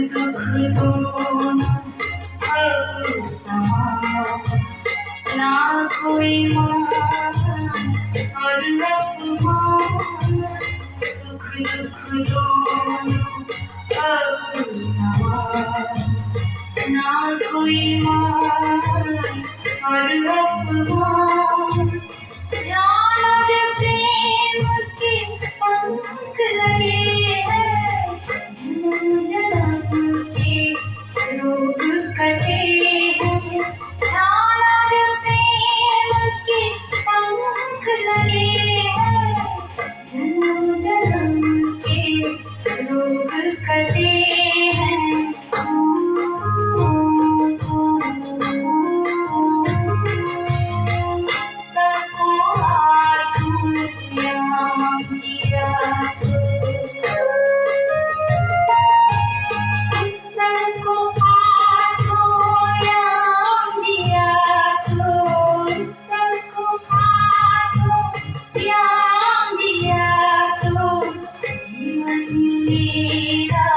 दुख दोनों अब समान, ना कोई मान और अपमान, सुख दुख दोनों अब समान, ना कोई मान और अपमान। ज्ञान और प्रेम के पंख लगे हैं, जन्म जन्म के रोग कटे हैं। ज्ञान और प्रेम के पंख लगे हैं, जन्म जन्म के रोग कटे हैं। सबको आत्म ज्ञान जिया, सबको आत्म ज्ञान जिया को, सबको आत्म ज्ञान जिया को। जीवन मेरा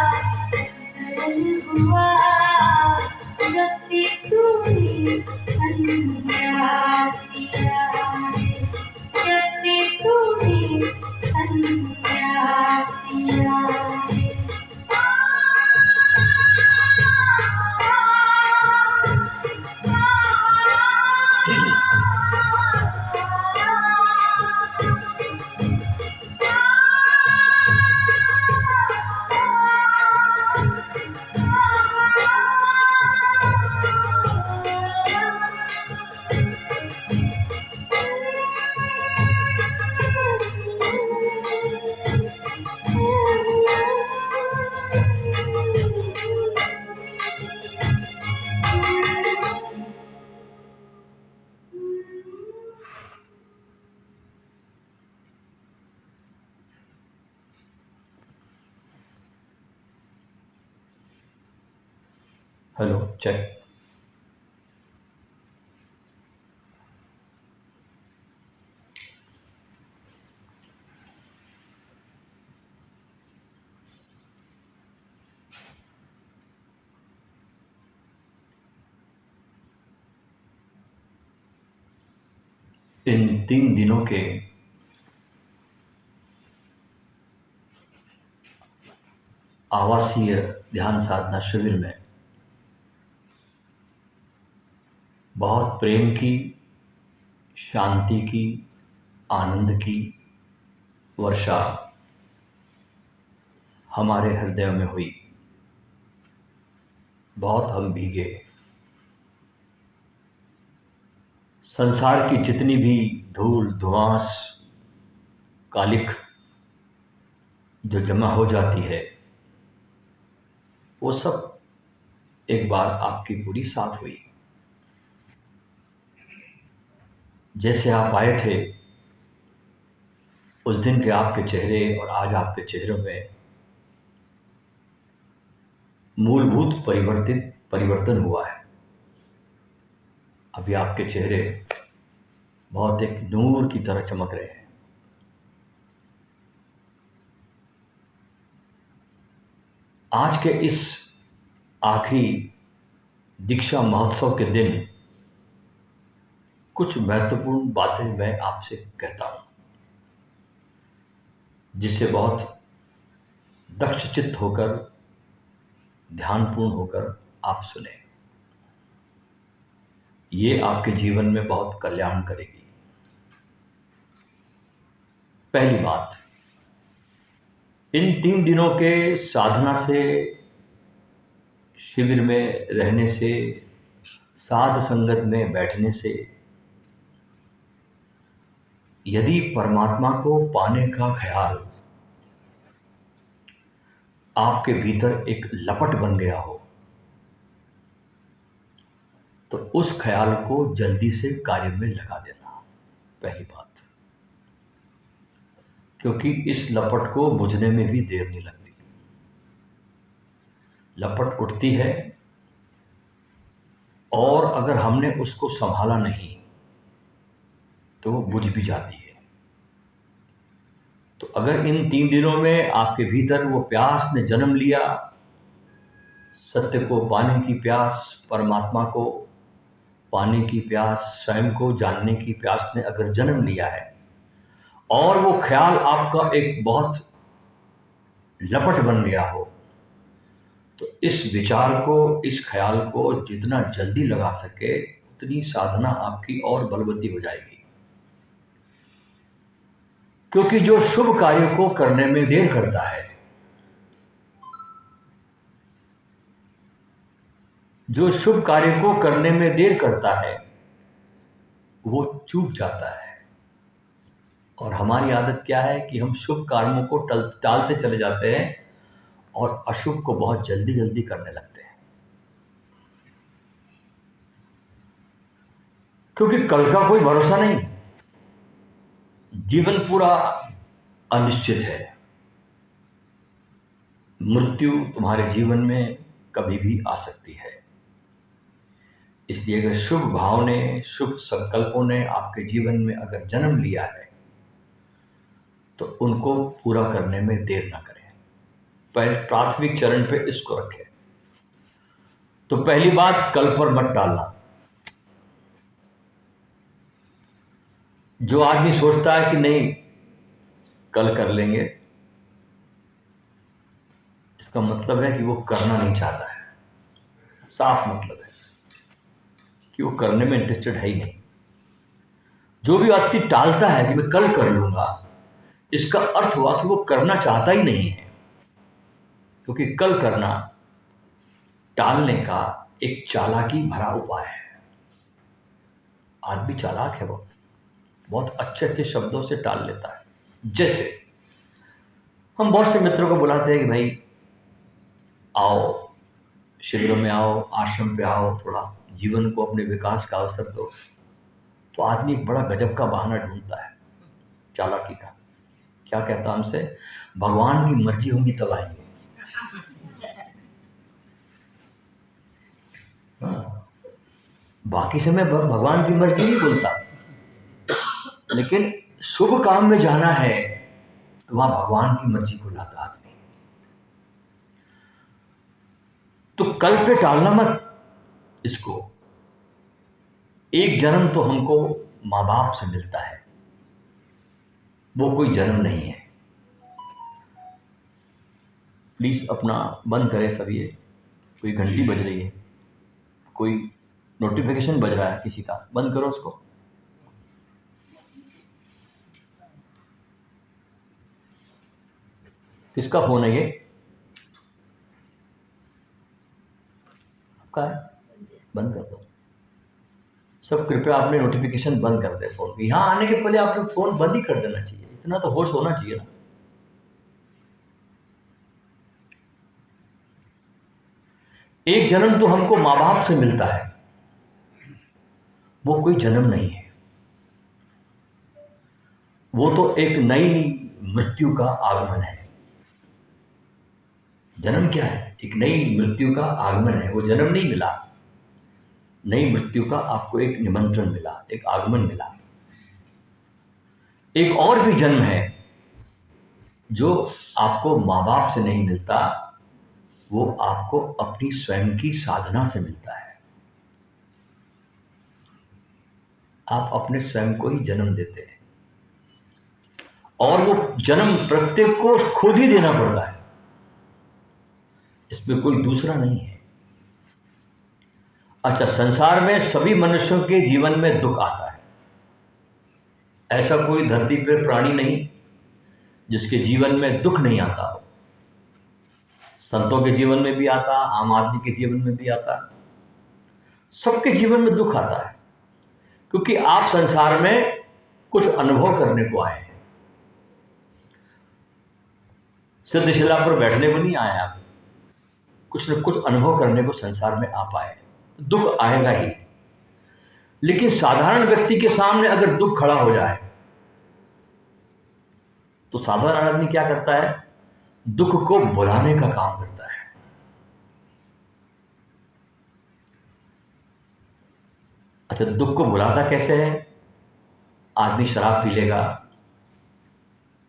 सरल हुआ जब से तूने संन्यास लिया है, जब से तूने संन्यास लिया है। Hello check. इन 3 दिनों के आवासीय ध्यान साधना शिविर में बहुत प्रेम की, शांति की, आनंद की वर्षा हमारे हृदय में हुई। बहुत हम भीगे। संसार की जितनी भी धूल धुआंस कालिख जो जमा हो जाती है, वो सब एक बार आपकी पूरी साफ हुई। जैसे आप आए थे उस दिन के आपके चेहरे और आज आपके चेहरों में मूलभूत परिवर्तन हुआ है। अभी आपके चेहरे बहुत एक नूर की तरह चमक रहे हैं। आज के इस आखिरी दीक्षा महोत्सव के दिन कुछ महत्वपूर्ण बातें मैं आपसे कहता हूं, जिसे बहुत दक्षचित्त होकर, ध्यानपूर्ण होकर आप सुने। ये आपके जीवन में बहुत कल्याण करेगी। पहली बात, इन 3 दिनों के साधना से, शिविर में रहने से, साध संगत में बैठने से, यदि परमात्मा को पाने का ख्याल आपके भीतर एक लपट बन गया हो, तो उस ख्याल को जल्दी से कार्य में लगा देना। पहली बात, क्योंकि इस लपट को बुझने में भी देर नहीं लगती। लपट उठती है और अगर हमने उसको संभाला नहीं तो वो बुझ भी जाती है। तो अगर इन 3 दिनों में आपके भीतर वो प्यास ने जन्म लिया सत्य को पाने की प्यास, परमात्मा को पाने की प्यास, स्वयं को जानने की प्यास ने अगर जन्म लिया है और वो ख्याल आपका एक बहुत लपट बन गया हो, तो इस विचार को, इस ख्याल को जितना जल्दी लगा सके उतनी साधना आपकी और बलवती हो जाएगी। क्योंकि जो शुभ कार्य को करने में देर करता है, जो शुभ कार्य को करने में देर करता है, वो चूक जाता है। और हमारी आदत क्या है कि हम शुभ कर्मों को टालते चले जाते हैं और अशुभ को बहुत जल्दी जल्दी करने लगते हैं। क्योंकि कल का कोई भरोसा नहीं, जीवन पूरा अनिश्चित है। मृत्यु तुम्हारे जीवन में कभी भी आ सकती है। इसलिए अगर शुभ भाव ने, शुभ संकल्पों ने आपके जीवन में अगर जन्म लिया है तो उनको पूरा करने में देर ना करें। पहले प्राथमिक चरण पे इसको रखें। तो पहली बात, कल पर मत डालना। जो आदमी सोचता है कि नहीं कल कर लेंगे, इसका मतलब है कि वो करना नहीं चाहता है। साफ मतलब है कि वो करने में इंटरेस्टेड है ही नहीं। जो भी व्यक्ति टालता है कि मैं कल कर लूंगा, इसका अर्थ हुआ कि वो करना चाहता ही नहीं है। क्योंकि कल करना टालने का एक चालाकी भरा उपाय है। आदमी चालाक है, बहुत अच्छे अच्छे शब्दों से टाल लेता है। जैसे हम बहुत से मित्रों को बुलाते हैं कि भाई आओ, शिविरों में आओ, आश्रम पे आओ, थोड़ा जीवन को अपने विकास का अवसर दो। तो आदमी एक बड़ा गजब का बहाना ढूंढता है चालाकी का। क्या कहता हमसे? भगवान की मर्जी होगी तब आएंगे। बाकी समय भगवान की मर्जी नहीं बोलता, लेकिन शुभ काम में जाना है तो वहां भगवान की मर्जी को लाता आदमी। तो कल पे टालना मत इसको। एक जन्म तो हमको माँ बाप से मिलता है, वो कोई जन्म नहीं है। प्लीज अपना बंद करें सभी। कोई घंटी बज रही है, कोई नोटिफिकेशन बज रहा है किसी का, बंद करो उसको। किसका फोन है ये? आपका है? बंद कर दो सब। कृपया आपने नोटिफिकेशन बंद कर दे फोन। यहां आने के पहले आपने फोन बंद ही कर देना चाहिए। इतना तो होश होना चाहिए ना। एक जन्म तो हमको माँ बाप से मिलता है, वो कोई जन्म नहीं है। वो तो एक नई मृत्यु का आगमन है। जन्म क्या है? एक नई मृत्यु का आगमन है। वो जन्म नहीं मिला, नई मृत्यु का आपको एक निमंत्रण मिला, एक आगमन मिला। एक और भी जन्म है जो आपको माँ बाप से नहीं मिलता, वो आपको अपनी स्वयं की साधना से मिलता है। आप अपने स्वयं को ही जन्म देते हैं और वो जन्म प्रत्येक को खुद ही देना पड़ता है। इसमें कोई दूसरा नहीं है। अच्छा, संसार में सभी मनुष्यों के जीवन में दुख आता है। ऐसा कोई धरती पर प्राणी नहीं जिसके जीवन में दुख नहीं आता हो। संतों के जीवन में भी आता, आम आदमी के जीवन में भी आता, सबके जीवन में दुख आता है। क्योंकि आप संसार में कुछ अनुभव करने को आए हैं। सिद्धशिला पर बैठने को नहीं आए आप, कुछ न कुछ अनुभव करने को संसार में आप आए। दुख आएगा ही। लेकिन साधारण व्यक्ति के सामने अगर दुख खड़ा हो जाए तो साधारण आदमी क्या करता है? दुख को बुलाने का काम करता है। अच्छा, दुख को बुलाता कैसे है? आदमी शराब पी लेगा,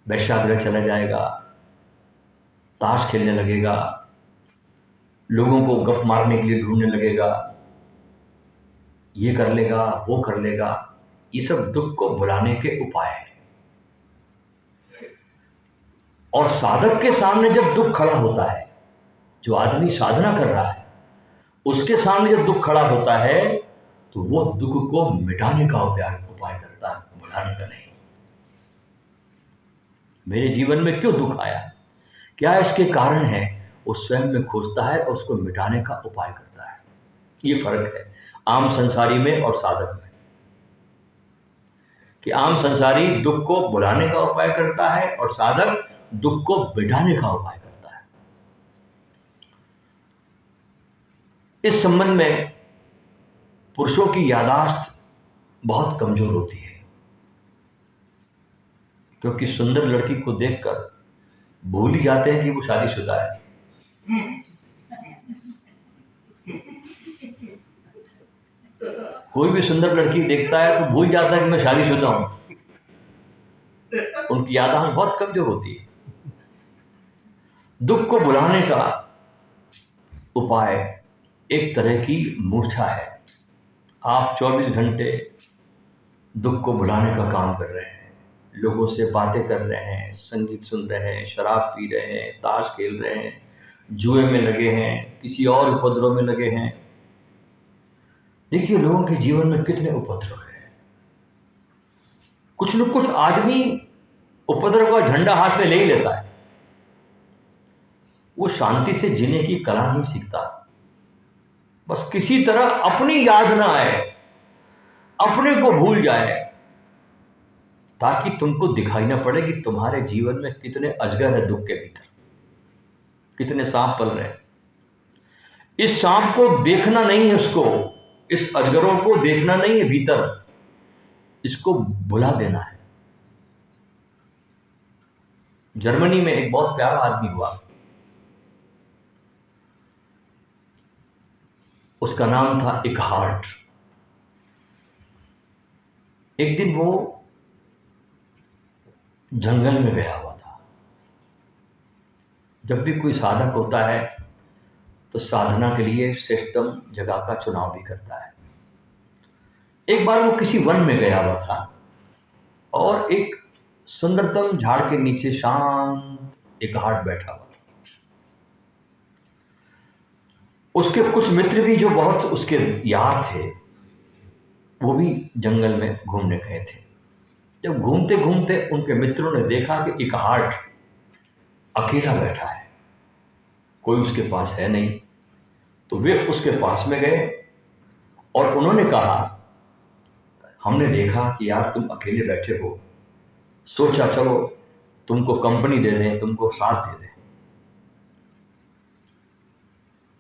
वेश्यागृह चला जाएगा, ताश खेलने लगेगा, लोगों को गप मारने के लिए ढूंढने लगेगा, ये कर लेगा, वो कर लेगा। ये सब दुख को भुलाने के उपाय हैं। और साधक के सामने जब दुख खड़ा होता है, जो आदमी साधना कर रहा है उसके सामने जब दुख खड़ा होता है तो वो दुख को मिटाने का उपाय करता है, भुलाने का नहीं। मेरे जीवन में क्यों दुख आया, क्या इसके कारण है, वो स्वयं में खोजता है और उसको मिटाने का उपाय करता है। ये फर्क है आम संसारी में और साधक में, कि आम संसारी दुख को भुलाने का उपाय करता है और साधक दुख को मिटाने का उपाय करता है। इस संबंध में पुरुषों की याददाश्त बहुत कमजोर होती है, क्योंकि सुंदर लड़की को देखकर भूल ही जाते हैं कि वो शादीशुदा है। कोई भी सुंदर लड़की देखता है तो भूल जाता है कि मैं शादीशुदा हूं। उनकी याददाश्त बहुत कमजोर होती है। दुख को भुलाने का उपाय एक तरह की मूर्छा है। आप 24 घंटे दुख को भुलाने का काम कर रहे हैं, लोगों से बातें कर रहे हैं, संगीत सुन रहे हैं, शराब पी रहे हैं, ताश खेल रहे हैं, जुए में लगे हैं, किसी और उपद्रव में लगे हैं। देखिए लोगों के जीवन में कितने उपद्रव हैं। कुछ आदमी उपद्रव का झंडा हाथ में ले ही लेता है, वो शांति से जीने की कला नहीं सीखता। बस किसी तरह अपनी याद ना आए, अपने को भूल जाए, ताकि तुमको दिखाई ना पड़े कि तुम्हारे जीवन में कितने अजगर है दुख के भीतर, कितने सांप पल रहे हैं। इस सांप को देखना नहीं है, उसको, इस अजगरों को देखना नहीं है भीतर, इसको भुला देना है। जर्मनी में एक बहुत प्यारा आदमी हुआ, उसका नाम था इकहार्ट। एक दिन वो जंगल में गया हुआ था। जब भी कोई साधक होता है तो साधना के लिए श्रेष्ठतम जगह का चुनाव भी करता है। एक बार वो किसी वन में गया हुआ था और एक सुंदरतम झाड़ के नीचे शांत इकहार्ट बैठा हुआ था। उसके कुछ मित्र भी जो बहुत उसके यार थे, वो भी जंगल में घूमने गए थे। जब घूमते घूमते उनके मित्रों ने देखा कि इकहार्ट अकेला बैठा है, कोई उसके पास है नहीं, तो वे उसके पास में गए और उन्होंने कहा, हमने देखा कि यार तुम अकेले बैठे हो, सोचा चलो तुमको कंपनी दे दें, तुमको साथ दे दें।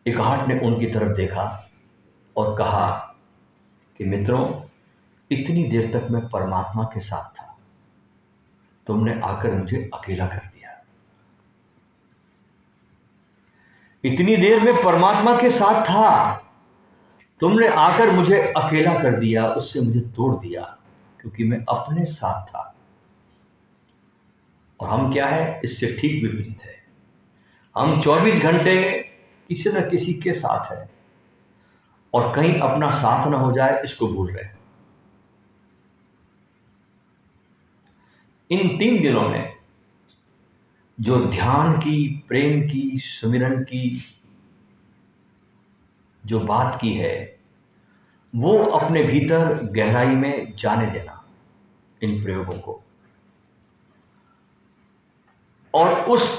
इकहार्ट ने उनकी तरफ देखा और कहा कि मित्रों, इतनी देर तक मैं परमात्मा के साथ था, तुमने आकर मुझे अकेला कर दिया। इतनी देर में परमात्मा के साथ था, तुमने आकर मुझे अकेला कर दिया, उससे मुझे तोड़ दिया, क्योंकि मैं अपने साथ था। और हम क्या है, इससे ठीक विपरीत है। हम 24 घंटे किसी न किसी के साथ है और कहीं अपना साथ ना हो जाए इसको भूल रहे हैं। इन 3 दिनों में जो ध्यान की, प्रेम की, सुमिरन की जो बात की है, वो अपने भीतर गहराई में जाने देना इन प्रयोगों को, और उस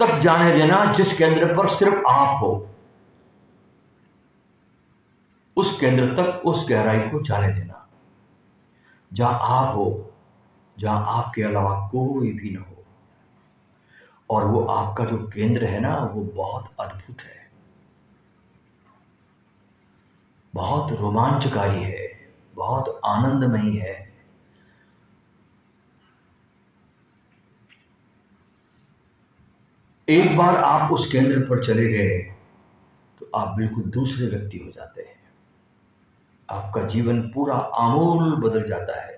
तक जाने देना जिस केंद्र पर सिर्फ आप हो, उस केंद्र तक, उस गहराई को जाने देना जहां आप हो, जहां आपके अलावा कोई भी ना हो। और वो आपका जो केंद्र है ना, वो बहुत अद्भुत है, बहुत रोमांचकारी है, बहुत आनंदमयी है। एक बार आप उस केंद्र पर चले गए तो आप बिल्कुल दूसरे व्यक्ति हो जाते हैं। आपका जीवन पूरा आमूल बदल जाता है।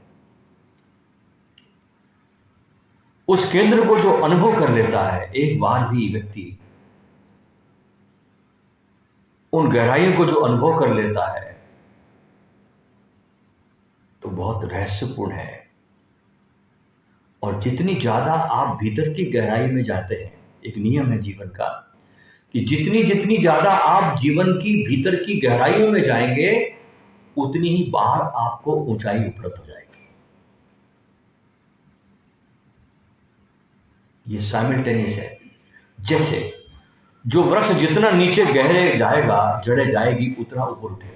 उस केंद्र को जो अनुभव कर लेता है एक बार भी व्यक्ति, उन गहराइयों को जो अनुभव कर लेता है तो बहुत रहस्यपूर्ण है। और जितनी ज़्यादा आप भीतर की गहराई में जाते हैं, एक नियम है जीवन का कि जितनी जितनी ज़्यादा आप जीवन की भीतर की गहराइयों में जाएंगे उतनी ही बाहर आपको ऊंचाई उपलब्ध हो जाएगी। ये साइमल्टेनियस है। जैसे जो वृक्ष जितना नीचे गहरे जाएगा, जड़े जाएगी, उतना ऊपर उठेगा।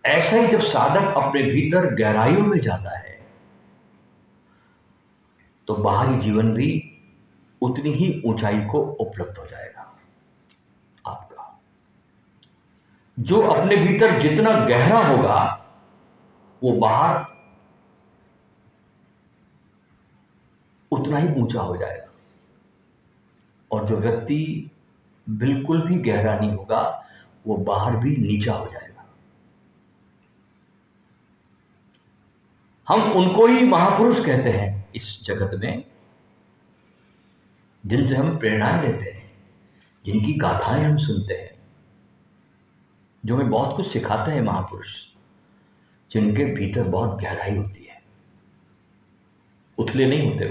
ऐसा ही जब साधक अपने भीतर गहराइयों में जाता है तो बाहरी जीवन भी उतनी ही ऊंचाई को उपलब्ध हो जाएगा आपका। जो अपने भीतर जितना गहरा होगा वो बाहर उतना ही ऊंचा हो जाएगा। और जो व्यक्ति बिल्कुल भी गहरा नहीं होगा वो बाहर भी नीचा हो जाएगा। हम उनको ही महापुरुष कहते हैं इस जगत में जिनसे हम प्रेरणाएं लेते हैं, जिनकी गाथाएं हम सुनते हैं, जो हमें बहुत कुछ सिखाते हैं। महापुरुष जिनके भीतर बहुत गहराई होती है, उथले नहीं होते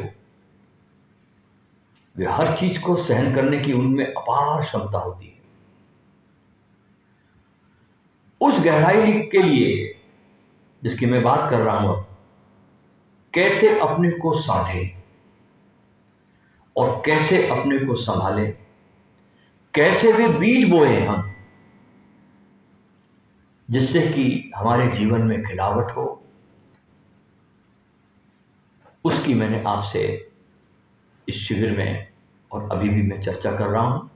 वे हर चीज को सहन करने की उनमें अपार क्षमता होती है। उस गहराई के लिए जिसकी मैं बात कर रहा हूं, अब कैसे अपने को साधे और कैसे अपने को संभाले, कैसे वे बीज बोए हम जिससे कि हमारे जीवन में खिलावट हो, उसकी मैंने आपसे इस शिविर में और अभी भी मैं चर्चा कर रहा हूं,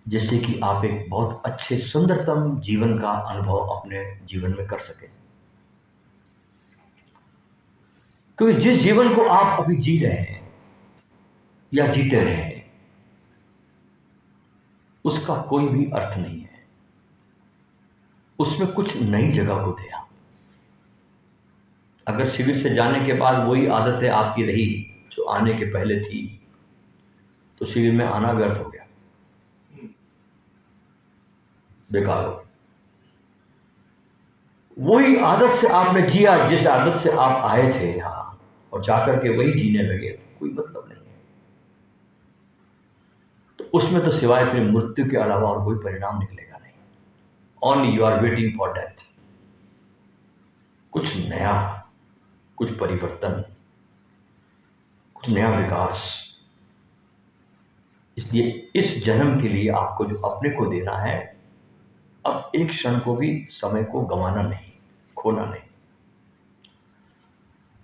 जिससे कि आप एक बहुत अच्छे सुंदरतम जीवन का अनुभव अपने जीवन में कर सकें। क्योंकि जिस जीवन को आप अभी जी रहे हैं या जीते रहे हैं उसका कोई भी अर्थ नहीं है। उसमें कुछ नई जगह को दिया। अगर शिविर से जाने के बाद वही आदतें आपकी रही जो आने के पहले थी तो शिविर में आना व्यर्थ हो गया, बेकार हो। वही आदत से आपने जिया जिस आदत से आप आए थे यहां और जाकर के वही जीने लगे तो कोई मतलब नहीं है। तो उसमें तो सिवाय फिर मृत्यु के अलावा और कोई परिणाम निकलेगा नहीं। Only you are waiting for death. कुछ नया, कुछ परिवर्तन, कुछ नया विकास। इसलिए इस जन्म के लिए आपको जो अपने को देना है, अब एक क्षण को भी समय को गंवाना नहीं, खोना नहीं।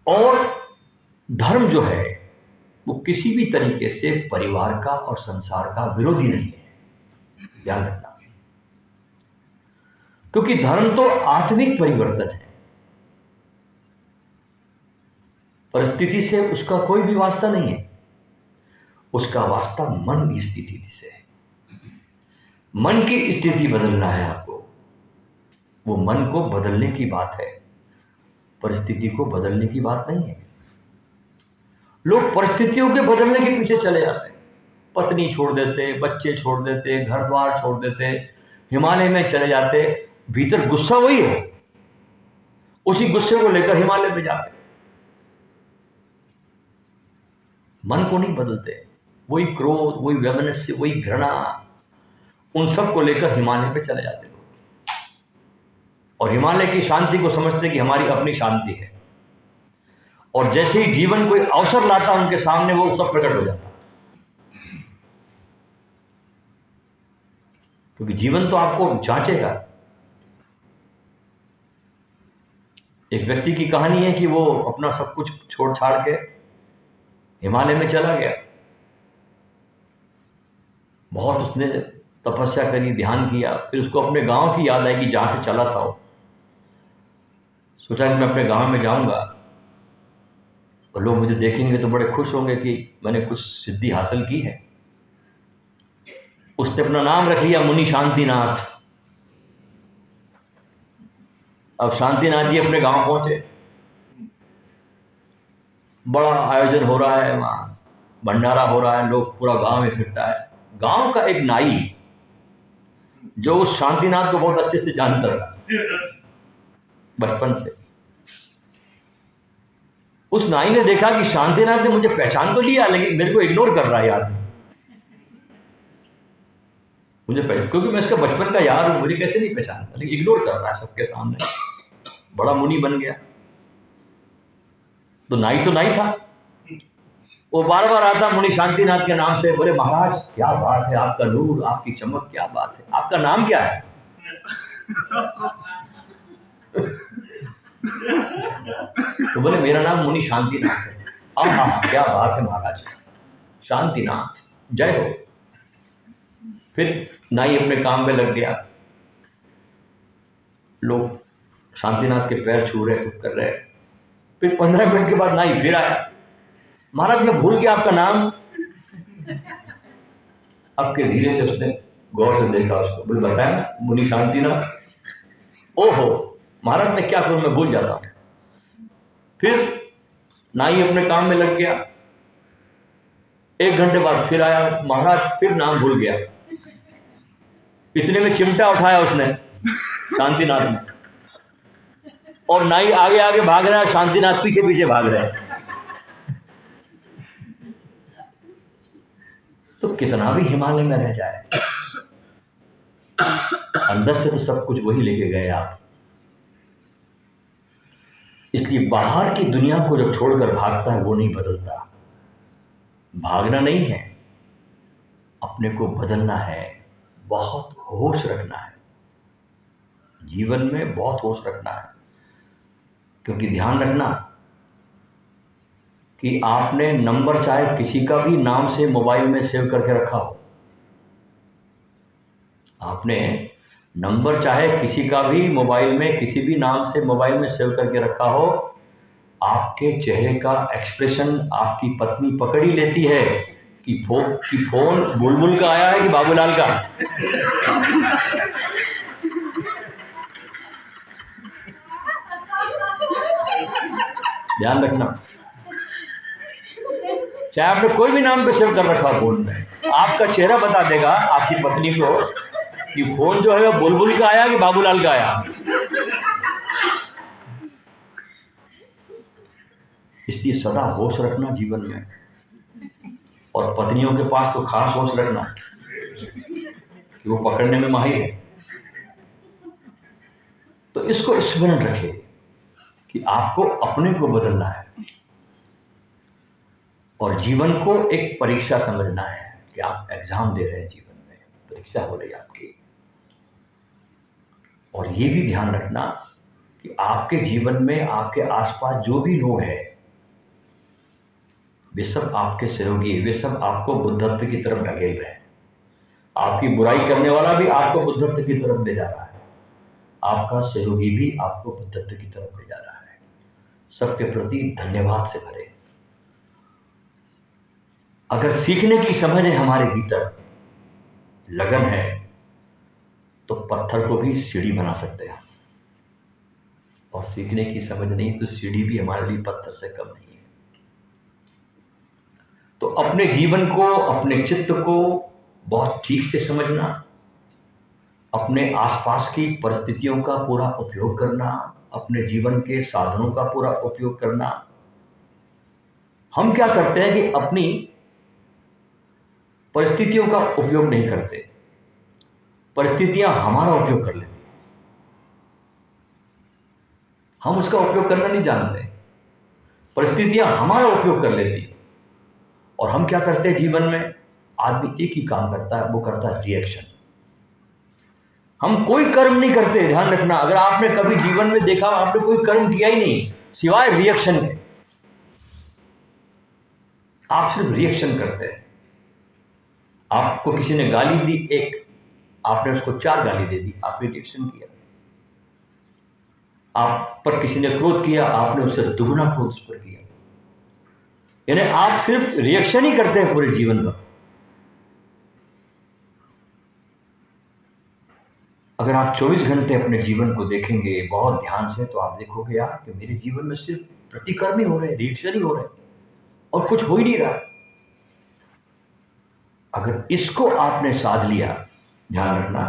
और धर्म जो है वो किसी भी तरीके से परिवार का और संसार का विरोधी नहीं है, ध्यान रखना। क्योंकि धर्म तो आत्मिक परिवर्तन है, परिस्थिति से उसका कोई भी वास्ता नहीं है। उसका वास्ता मन की स्थिति से है। मन की स्थिति बदलना है आपको, वो मन को बदलने की बात है, परिस्थिति को बदलने की बात नहीं है। लोग परिस्थितियों के बदलने के पीछे चले जाते हैं, पत्नी छोड़ देते, बच्चे छोड़ देते, घर द्वार छोड़ देते, हिमालय में चले जाते। भीतर गुस्सा वही है, उसी गुस्से को लेकर हिमालय पे जाते, मन को नहीं बदलते। वही क्रोध, वही वैमनस्य, वही घृणा, उन सब को लेकर हिमालय पे चले जाते लोग। और हिमालय की शांति को समझते कि हमारी अपनी शांति है। और जैसे ही जीवन कोई अवसर लाता उनके सामने, वो सब प्रकट हो जाता। क्योंकि जीवन तो आपको जांचेगा। एक व्यक्ति की कहानी है कि वो अपना सब कुछ छोड़ छाड़ के हिमालय में चला गया। बहुत उसने तपस्या करी, ध्यान किया, फिर उसको अपने गांव की याद आई कि जहां से चला था वो। सोचा कि मैं अपने गांव में जाऊंगा और लोग मुझे देखेंगे तो बड़े खुश होंगे कि मैंने कुछ सिद्धि हासिल की है। उसने अपना नाम रख लिया मुनि शांतिनाथ। अब शांतिनाथ जी अपने गांव पहुंचे, बड़ा आयोजन हो रहा है, वहाँ भंडारा हो रहा है, लोग पूरा गांव इकट्ठा है, गांव का एक नाई जो उस शांतिनाथ को बहुत अच्छे से जानता था बचपन से, उस नाई ने देखा कि शांतिनाथ ने मुझे पहचान तो लिया लेकिन मेरे को इग्नोर कर रहा है यार, क्योंकि मैं इसका बचपन का यार हूं, मुझे कैसे नहीं पहचानता, लेकिन इग्नोर कर रहा है सबके सामने। बड़ा मुनि बन गया। तो नाई था, वो बार बार आता मुनि शांतिनाथ के नाम से, बोले महाराज क्या बात है, आपका नूर, आपकी चमक, क्या बात है, आपका नाम क्या है? तो बोले मेरा नाम मुनि शांतिनाथ है। हाँ, क्या बात है महाराज, शांतिनाथ, जय हो। फिर नाई अपने काम में लग गया, लोग शांतिनाथ के पैर छू रहे, सब कर रहे। फिर 15 मिनट के बाद नाई फिर आया, महाराज मैं भूल गया आपका नाम। अब के धीरे से उसने गौर से देखा उसको, बोले बताया ना, मुनि शांतिनाथ। ओहो महाराज मैं क्या करूं, मैं भूल जाता हूं। फिर नाई अपने काम में लग गया। 1 घंटे बाद फिर आया, महाराज फिर नाम भूल गया। इतने में चिमटा उठाया उसने शांतिनाथ ने, और नाई आगे आगे भाग रहा है, शांतिनाथ पीछे पीछे भाग रहे हैं। तो कितना भी हिमालय में रह जाए, अंदर से तो सब कुछ वही लेके गए आप। इसलिए बाहर की दुनिया को जब छोड़कर भागता है वो नहीं बदलता। भागना नहीं है, अपने को बदलना है, बहुत होश रखना है, जीवन में बहुत होश रखना है। क्योंकि ध्यान रखना कि आपने नंबर चाहे किसी का भी नाम से मोबाइल में सेव करके रखा हो, आपने नंबर चाहे किसी का भी मोबाइल में किसी भी नाम से मोबाइल में सेव करके रखा हो, आपके चेहरे का एक्सप्रेशन आपकी पत्नी पकड़ ही लेती है कि फोन बुलबुल का आया है कि बाबूलाल का। ध्यान रखना, चाहे आपने कोई भी नाम पे सेव कर रखा हो फोन में, आपका चेहरा बता देगा आपकी पत्नी को कि फोन जो है वो बुलबुल का आया कि बाबूलाल का आया। इसलिए सदा होश रखना जीवन में, और पत्नियों के पास तो खास होश रखना कि वो पकड़ने में माहिर है। तो इसको स्मरण रखें कि आपको अपने को बदलना है और जीवन को एक परीक्षा समझना है कि आप एग्जाम दे रहे हैं, जीवन में परीक्षा हो रही है आपकी। और ये भी ध्यान रखना कि आपके जीवन में आपके आसपास जो भी लोग हैं वे सब आपके सहयोगी, वे सब आपको बुद्धत्व की तरफ ढकेल रहे हैं। आपकी बुराई करने वाला भी आपको बुद्धत्व की तरफ ले जा रहा है, आपका सहयोगी भी आपको बुद्धत्व की तरफ ले जा रहा है। सबके प्रति धन्यवाद से भरे। अगर सीखने की समझ है हमारे भीतर, लगन है, तो पत्थर को भी सीढ़ी बना सकते हैं। और सीखने की समझ नहीं तो सीढ़ी भी हमारे लिए पत्थर से कम नहीं है। तो अपने जीवन को, अपने चित्त को बहुत ठीक से समझना, अपने आसपास की परिस्थितियों का पूरा उपयोग करना, अपने जीवन के साधनों का पूरा उपयोग करना। हम क्या करते हैं कि अपनी परिस्थितियों का उपयोग नहीं करते, परिस्थितियां हमारा उपयोग कर लेती हैं। हम उसका उपयोग करना नहीं जानते, परिस्थितियां हमारा उपयोग कर लेती हैं। और हम क्या करते हैं जीवन में, आदमी एक ही काम करता है, वो करता है रिएक्शन। हम कोई कर्म नहीं करते। ध्यान रखना, अगर आपने कभी जीवन में देखा आपने कोई कर्म किया ही नहीं सिवाय रिएक्शन के, आप सिर्फ रिएक्शन करते हैं। आपको किसी ने गाली दी एक, आपने उसको 4 गाली दे दी, आपने रिएक्शन किया। आप पर किसी ने क्रोध किया, आपने उससे दुगना क्रोध उस पर किया। यानी आप सिर्फ रिएक्शन ही करते हैं पूरे जीवन में। अगर आप 24 घंटे अपने जीवन को देखेंगे बहुत ध्यान से, तो आप देखोगे यार कि मेरे जीवन में सिर्फ प्रतिकर्म ही हो रहे हैं, रिएक्शन ही हो रहे हैं और कुछ हो ही नहीं रहा। अगर इसको आपने साध लिया, ध्यान रखना,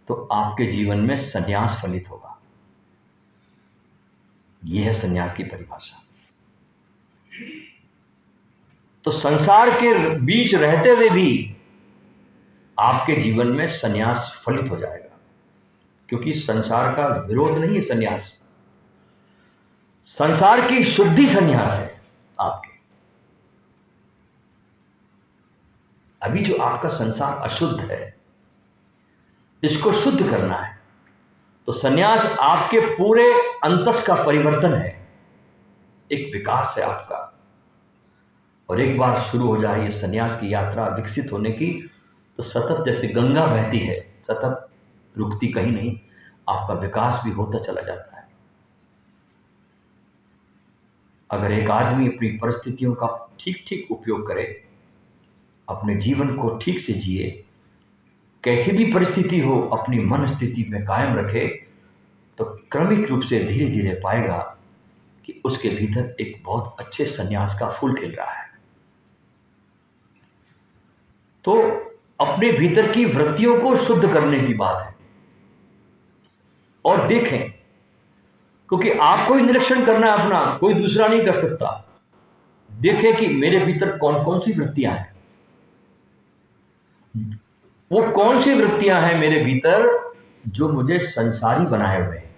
तो आपके जीवन में संन्यास फलित होगा। यह है संन्यास की परिभाषा। तो संसार के बीच रहते हुए भी आपके जीवन में संन्यास फलित हो जाएगा, क्योंकि संसार का विरोध नहीं है संन्यास, संसार की शुद्धि संन्यास है आपके। अभी जो आपका संसार अशुद्ध है, इसको शुद्ध करना है, तो संन्यास आपके पूरे अंतस का परिवर्तन है, एक विकास है आपका। और एक बार शुरू हो जाए ये संन्यास की यात्रा विकसित होने की, तो सतत जैसे गंगा बहती है, सतत रुकती कहीं नहीं, आपका विकास भी होता चला जाता है। अगर एक आदमी अपनी परिस्थितियों का ठीक ठीक उपयोग करे, अपने जीवन को ठीक से जिए, कैसी भी परिस्थिति हो अपनी मन स्थिति में कायम रखे, तो क्रमिक रूप से धीरे धीरे पाएगा कि उसके भीतर एक बहुत अच्छे संन्यास का फूल खिल रहा है। तो अपने भीतर की वृत्तियों को शुद्ध करने की बात है। और देखें, क्योंकि आपको ही निरीक्षण करना है अपना, कोई दूसरा नहीं कर सकता। देखें कि मेरे भीतर कौन कौन सी वृत्तियां हैं, वो कौन सी वृत्तियां हैं मेरे भीतर जो मुझे संसारी बनाए हुए हैं,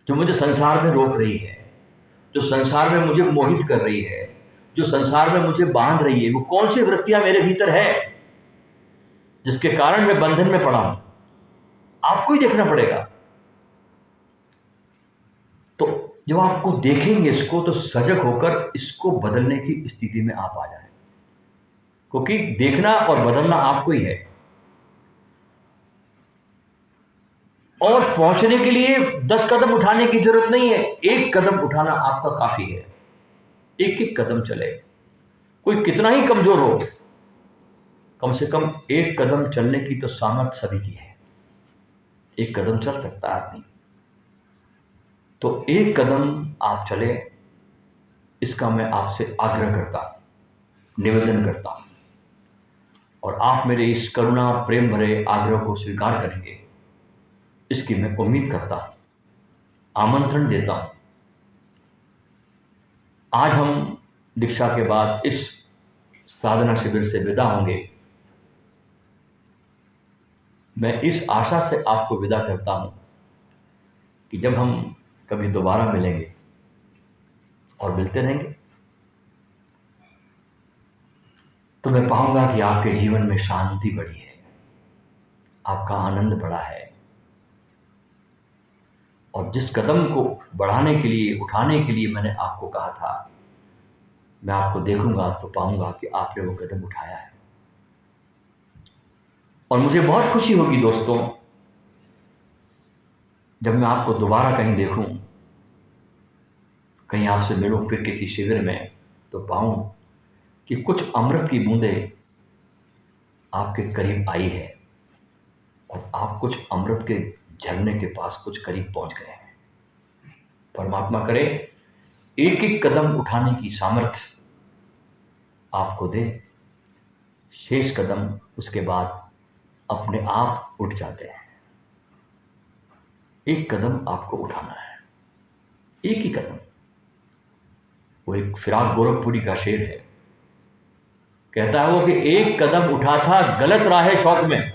जो मुझे संसार में रोक रही है, जो संसार में मुझे मोहित कर रही है, जो संसार में मुझे बांध रही है। वो कौन सी वृत्तियां मेरे भीतर है जिसके कारण मैं बंधन में पड़ा हूं, आपको ही देखना पड़ेगा। तो जब आपको देखेंगे इसको, तो सजग होकर इसको बदलने की स्थिति में आप आ जाए, क्योंकि देखना और बदलना आपको ही है। और पहुंचने के लिए 10 कदम उठाने की जरूरत नहीं है, एक कदम उठाना आपका काफी है। एक एक कदम चले, कोई कितना ही कमजोर हो, कम से कम एक कदम चलने की तो सामर्थ्य सभी की है। एक कदम चल सकता है आदमी, तो एक कदम आप चले, इसका मैं आपसे आग्रह करता हूं, निवेदन करता हूं। और आप मेरे इस करुणा प्रेम भरे आग्रह को स्वीकार करेंगे, इसकी मैं उम्मीद करता हूं, आमंत्रण देता हूं। आज हम दीक्षा के बाद इस साधना शिविर से विदा होंगे। मैं इस आशा से आपको विदा करता हूं कि जब हम कभी दोबारा मिलेंगे और मिलते रहेंगे, तो मैं पाऊंगा कि आपके जीवन में शांति बढ़ी है, आपका आनंद बढ़ा है। और जिस कदम को बढ़ाने के लिए, उठाने के लिए मैंने आपको कहा था, मैं आपको देखूंगा तो पाऊंगा कि आपने वो कदम उठाया है। और मुझे बहुत खुशी होगी दोस्तों, जब मैं आपको दोबारा कहीं देखूं, कहीं आपसे मिलूं फिर किसी शिविर में, तो पाऊं कि कुछ अमृत की बूंदें आपके करीब आई है और आप कुछ अमृत के झरने के पास कुछ करीब पहुंच गए हैं। परमात्मा करे एक एक कदम उठाने की सामर्थ्य आपको दे, शेष कदम उसके बाद अपने आप उठ जाते हैं। एक कदम आपको उठाना है, एक ही कदम। वो एक फिराक गोरखपुरी का शेर है, कहता है वो कि एक कदम उठा था गलत राह शौक में,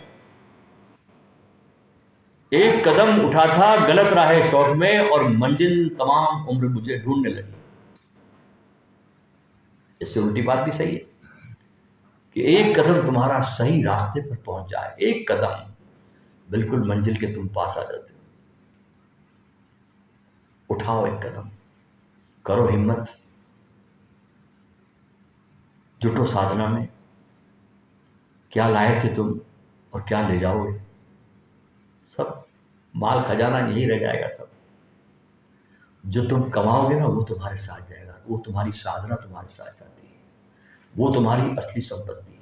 एक कदम उठा था गलत राह शौक में, और मंजिल तमाम उम्र मुझे ढूंढने लगी। इससे उल्टी बात भी सही है कि एक कदम तुम्हारा सही रास्ते पर पहुंच जाए, एक कदम बिल्कुल मंजिल के तुम पास आ जाते हो। उठाओ एक कदम, करो हिम्मत, जुटो साधना में। क्या लाए थे तुम और क्या ले जाओगे? सब माल खजाना यही रह जाएगा। सब जो तुम कमाओगे ना, वो तुम्हारे साथ जाएगा, वो तुम्हारी साधना तुम्हारे साथ जाती है, वो तुम्हारी असली संपत्ति है।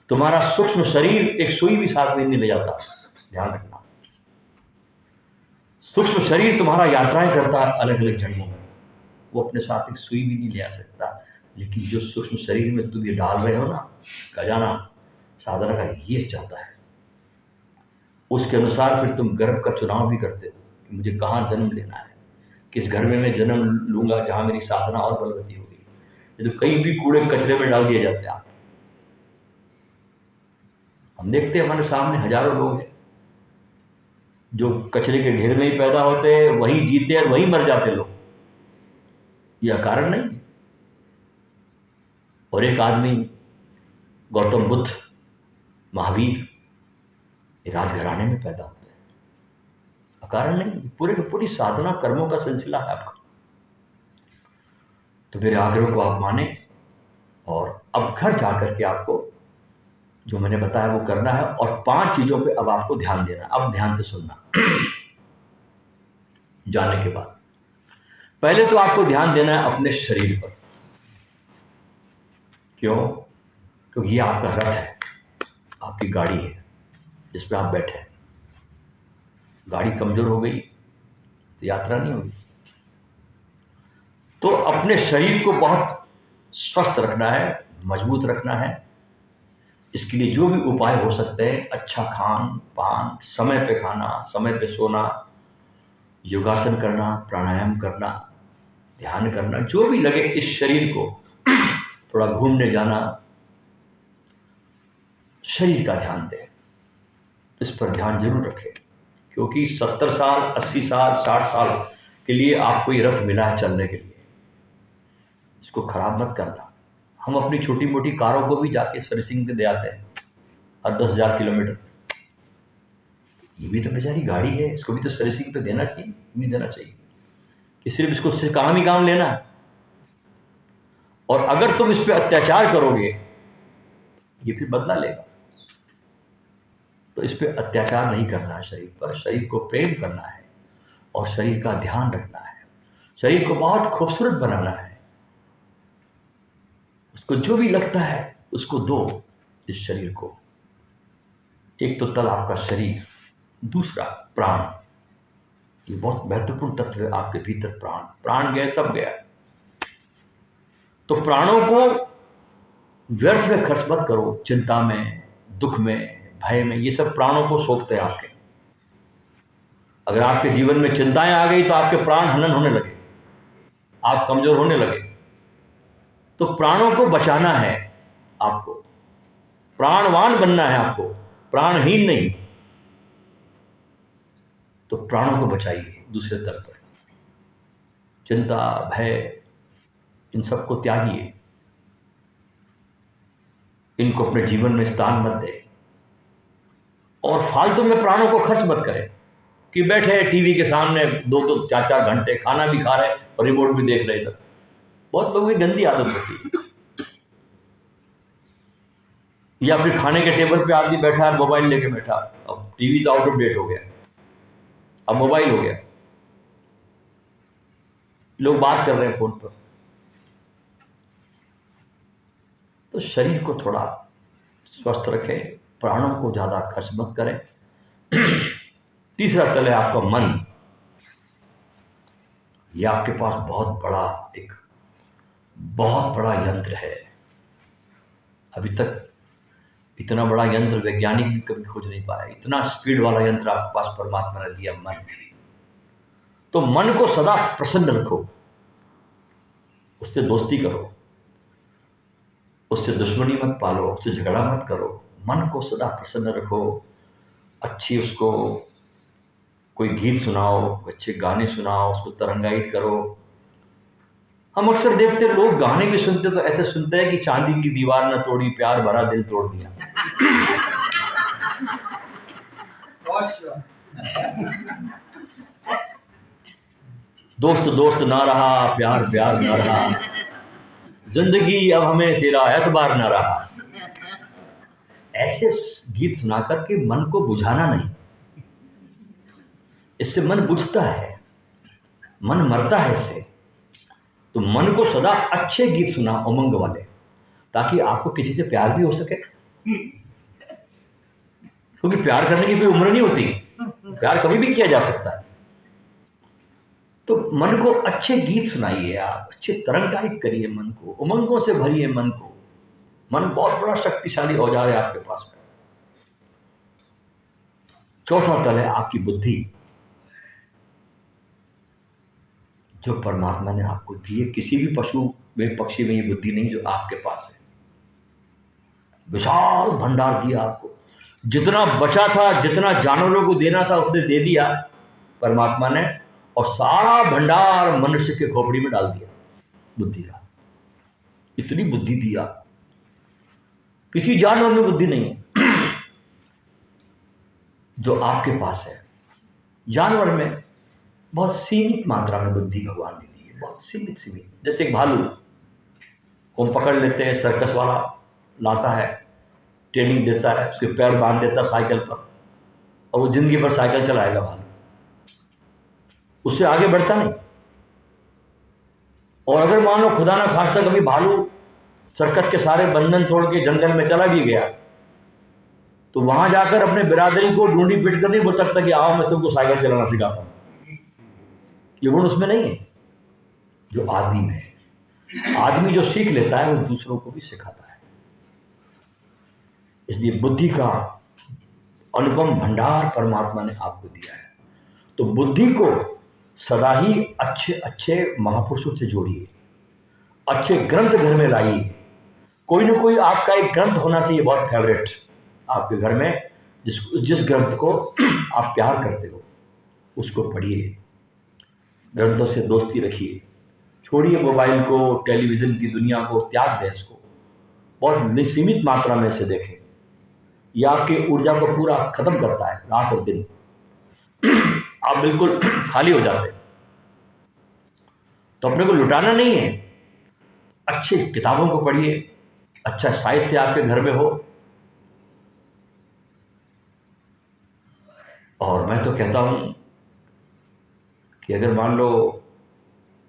तुम्हारा सूक्ष्म शरीर एक सुई भी साथ में नहीं ले जाता, ध्यान रखना। सूक्ष्म शरीर तुम्हारा यात्राएं करता है अलग अलग जन्मों में, वो अपने साथ एक सुई भी नहीं ले आ सकता। लेकिन जो सूक्ष्म शरीर में तुम ये डाल रहे हो ना खजाना, साधना का ये चाहता है। उसके अनुसार फिर तुम गर्भ का चुनाव भी करते हो कि मुझे कहाँ जन्म लेना है, किस घर में मैं जन्म लूँगा जहाँ मेरी साधना और बलवती होगी। ये तो कहीं भी कूड़े कचरे में डाल दिए जाते हैं। हम देखते हैं हमारे सामने हजारों लोग हैं जो कचरे के ढेर में ही पैदा होते हैं, वहीं जीते और वहीं मर जाते लोग, यह कारण नहीं। और एक आदमी गौतम बुद्ध, महावीर, ये राजघराने में पैदा होते हैं, अकारण नहीं। पूरे की पूरी साधना कर्मों का सिलसिला है आपका। तो मेरे आग्रह को आप माने और अब घर जाकर के आपको जो मैंने बताया वो करना है। और 5 चीज़ों पे अब आपको ध्यान देना है। अब ध्यान से सुनना। जाने के बाद पहले तो आपको ध्यान देना है अपने शरीर पर। क्यों? क्योंकि ये आपका रथ है, आपकी गाड़ी है जिस पे आप बैठे हैं। गाड़ी कमजोर हो गई तो यात्रा नहीं होगी। तो अपने शरीर को बहुत स्वस्थ रखना है, मजबूत रखना है। इसके लिए जो भी उपाय हो सकते हैं, अच्छा खान पान, समय पे खाना, समय पे सोना, योगासन करना, प्राणायाम करना, ध्यान करना, जो भी लगे इस शरीर को, थोड़ा घूमने जाना, शरीर का ध्यान दें, इस पर ध्यान जरूर रखें। क्योंकि 70 साल, 80 साल, 60 साल के लिए आपको ये रथ मिला है चलने के लिए, इसको खराब मत करना। हम अपनी छोटी मोटी कारों को भी जाके सर्विसिंग पे दे आते हैं हर 10,000 किलोमीटर। ये भी तो बेचारी गाड़ी है, इसको भी तो सर्विसिंग पे देना चाहिए, नहीं देना चाहिए कि सिर्फ इसको से काम ही काम लेना है। और अगर तुम इस पे अत्याचार करोगे ये फिर बदला लेगा। तो इस पे अत्याचार नहीं करना है शरीर पर, शरीर को प्रेम करना है और शरीर का ध्यान रखना है, शरीर को बहुत खूबसूरत बनाना है। उसको जो भी लगता है उसको दो इस शरीर को। एक तो तल आपका शरीर, दूसरा प्राण। ये बहुत महत्वपूर्ण तत्व है आपके भीतर। प्राण, प्राण गए सब गया। तो प्राणों को व्यर्थ में खर्च मत करो, चिंता में, दुख में, भय में। ये सब प्राणों को सौंपते हैं आपके। अगर आपके जीवन में चिंताएं आ गई तो आपके प्राण हनन होने लगे, आप कमजोर होने लगे। तो प्राणों को बचाना है आपको, प्राणवान बनना है आपको, प्राणहीन नहीं। तो प्राणों को बचाइए दूसरे तल पर। चिंता, भय, इन सबको त्यागिए, इनको अपने जीवन में स्थान मत दें। और फालतू में प्राणों को खर्च मत करें कि बैठे टीवी के सामने 2-2, 4-4 घंटे, खाना भी खा रहे और रिमोट भी देख रहे। तक बहुत लोगों की गंदी आदत होती है। या फिर खाने के टेबल पे आदमी बैठा है, मोबाइल लेके बैठा। अब टीवी तो आउट ऑफ डेट हो गया, अब मोबाइल हो गया, लोग बात कर रहे हैं फोन पर। तो शरीर को थोड़ा स्वस्थ रखें, प्राणों को ज़्यादा खर्च मत करें। तीसरा तल है आपका मन। यह आपके पास बहुत बड़ा यंत्र है। अभी तक इतना बड़ा यंत्र वैज्ञानिक भी कभी खोज नहीं पाया। इतना स्पीड वाला यंत्र आपके पास परमात्मा ने दिया, मन। तो मन को सदा प्रसन्न रखो, उससे दोस्ती करो, उससे दुश्मनी मत पालो, उससे झगड़ा मत करो। मन को सदा प्रसन्न रखो। अच्छी उसको कोई गीत सुनाओ, अच्छे गाने सुनाओ, उसको तरंगायित करो। हम अक्सर देखते लोग गाने भी सुनते तो ऐसे सुनते हैं कि चांदी की दीवार न तोड़ी, प्यार भरा दिल तोड़ दिया। दोस्त दोस्त ना रहा, प्यार प्यार ना रहा, जिंदगी अब हमें तेरा एतबार ना रहा। ऐसे गीत सुनाकर के मन को बुझाना नहीं। इससे मन बुझता है, मन मरता है इससे। तो मन को सदा अच्छे गीत सुना, उमंग वाले, ताकि आपको किसी से प्यार भी हो सके। क्योंकि प्यार करने की कोई उम्र नहीं होती, प्यार कभी भी किया जा सकता है। तो मन को अच्छे गीत सुनाइए, आप अच्छे तरंगायित करिए मन को, उमंगों से भरिए मन को। मन बहुत बड़ा शक्तिशाली औजार है आपके पास में। चौथा तल है आपकी बुद्धि, जो परमात्मा ने आपको दी है। किसी भी पशु में, पक्षी में ये बुद्धि नहीं जो आपके पास है। विशाल भंडार दिया आपको, जितना बचा था, जितना जानवरों को देना था उसने दे दिया परमात्मा ने, और सारा भंडार मनुष्य के खोपड़ी में डाल दिया बुद्धि का। इतनी बुद्धि दिया, किसी जानवर में बुद्धि नहीं है जो आपके पास है। जानवर में बहुत सीमित मात्रा में बुद्धि भगवान ने दी है, बहुत सीमित। जैसे एक भालू को हम पकड़ लेते हैं, सर्कस वाला लाता है, ट्रेनिंग देता है, उसके पैर बांध देता है साइकिल पर, और वो जिंदगी भर साइकिल चलाएगा भालू, उससे आगे बढ़ता नहीं। और अगर मान लो खुदा ना खास्ता कभी भालू सर्कस के सारे बंधन तोड़ के जंगल में चला भी गया, तो वहां जाकर अपने बिरादरी को ढूंढी पिट कर नहीं बोल सकता कि आओ मैं तुमको साइकिल चलाना सिखाता हूं। ये गुण उसमें नहीं है जो आदमी में है। आदमी जो सीख लेता है वो दूसरों को भी सिखाता है। इसलिए बुद्धि का अनुपम भंडार परमात्मा ने आपको दिया है। तो बुद्धि को सदा ही अच्छे अच्छे महापुरुषों से जोड़िए, अच्छे ग्रंथ घर में लाइए। कोई ना कोई आपका एक ग्रंथ होना चाहिए बहुत फेवरेट आपके घर में, जिस ग्रंथ को आप प्यार करते हो उसको पढ़िए, ग्रंथों से दोस्ती रखिए, छोड़िए मोबाइल को, टेलीविज़न की दुनिया को, त्याग दें इसको, बहुत सीमित मात्रा में इसे देखें। यह आपकी ऊर्जा को पूरा खत्म करता है, रात और दिन आप बिल्कुल खाली हो जाते हैं। तो अपने को लुटाना नहीं है, अच्छी किताबों को पढ़िए, अच्छा साहित्य आपके घर में हो। और मैं तो कहता हूं कि अगर मान लो,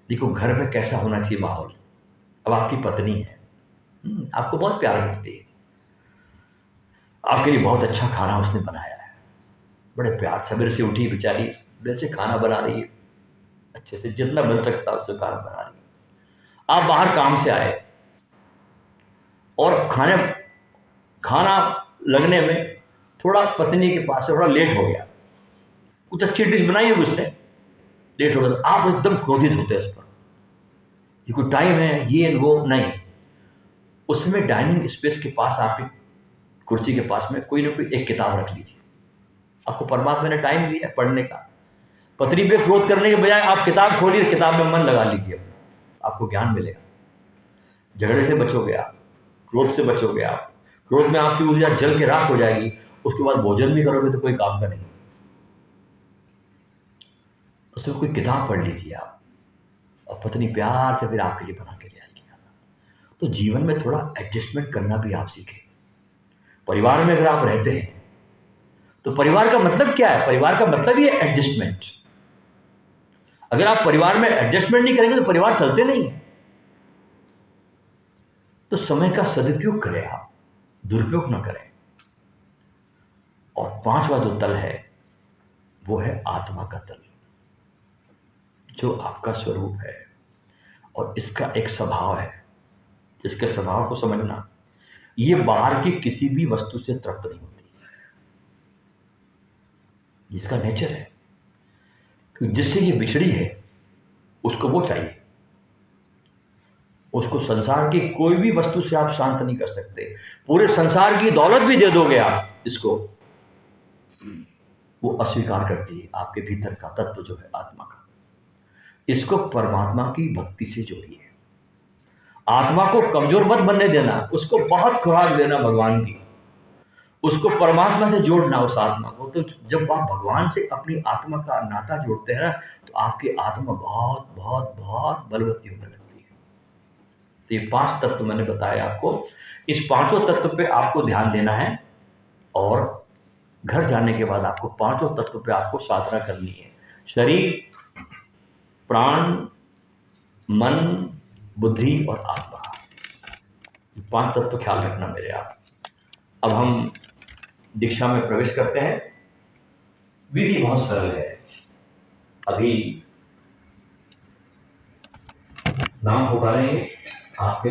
देखो घर में कैसा होना चाहिए माहौल। अब आपकी पत्नी है, आपको बहुत प्यार करती है, आपके लिए बहुत अच्छा खाना उसने बनाया है, बड़े प्यार, सवेरे से उठी बेचारी, देर से खाना बना रही है, अच्छे से जितना बन सकता है उससे खाना बना रही है। आप बाहर काम से आए और खाना लगने में थोड़ा पत्नी के पास से थोड़ा लेट हो गया, कुछ अच्छी डिश बनाई है उसने, लेट हो गया, तो आप एकदम क्रोधित होते हैं उस पर, ये कोई टाइम है, ये वो नहीं। उसमें डाइनिंग स्पेस के पास, आपकी कुर्सी के पास में कोई ना कोई एक किताब रख लीजिए। आपको परमात्मा ने टाइम दिया पढ़ने का। पत्नी पे क्रोध करने के बजाय आप किताब खोलिए, किताब में मन लगा लीजिए, आपको ज्ञान मिलेगा। झगड़े से बचोगे आप, क्रोध से बचोगे आप। क्रोध में आपकी ऊर्जा जल के राख हो जाएगी, उसके बाद भोजन भी करोगे तो कोई काम का नहीं। तो सिर्फ कोई किताब पढ़ लीजिए आप, और पत्नी प्यार से फिर आपके लिए बना के ले आएगी खाना। तो जीवन में थोड़ा एडजस्टमेंट करना भी आप सीखें। परिवार में अगर आप रहते हैं तो परिवार का मतलब क्या है? परिवार का मतलब ही है एडजस्टमेंट। अगर आप परिवार में एडजस्टमेंट नहीं करेंगे तो परिवार चलते नहीं। तो समय का सदुपयोग करें आप, दुरुपयोग ना करें। और पांचवा जो तल है वो है आत्मा का तल, जो आपका स्वरूप है और इसका एक स्वभाव है। इसके स्वभाव को समझना, ये बाहर की किसी भी वस्तु से तृप्त नहीं होती, जिसका नेचर है। क्योंकि जिससे ये बिछड़ी है उसको वो चाहिए, उसको संसार की कोई भी वस्तु से आप शांत नहीं कर सकते। पूरे संसार की दौलत भी दे दोगे आप इसको, वो अस्वीकार करती है आपके भीतर का तत्व जो है आत्मा का। इसको परमात्मा की भक्ति से जोड़िए। आत्मा को कमजोर मत बनने देना, उसको बहुत खुराक देना भगवान की, उसको परमात्मा से जोड़ना उस आत्मा को। तो जब आप भगवान से अपनी आत्मा का नाता जोड़ते हैं ना, तो आपकी आत्मा बहुत बहुत बहुत बलवती होने लगती है। तो ये 5 तत्व मैंने बताया आपको, इस 5 तत्व पे आपको ध्यान देना है। और घर जाने के बाद आपको 5 तत्व पे आपको साधना करनी है। शरीर, प्राण, मन, बुद्धि और आत्मा, 5 तत्व ख्याल रखना मेरे आप। अब हम दीक्षा में प्रवेश करते हैं। विधि बहुत सरल है। अभी नाम पुकारेंगे आपके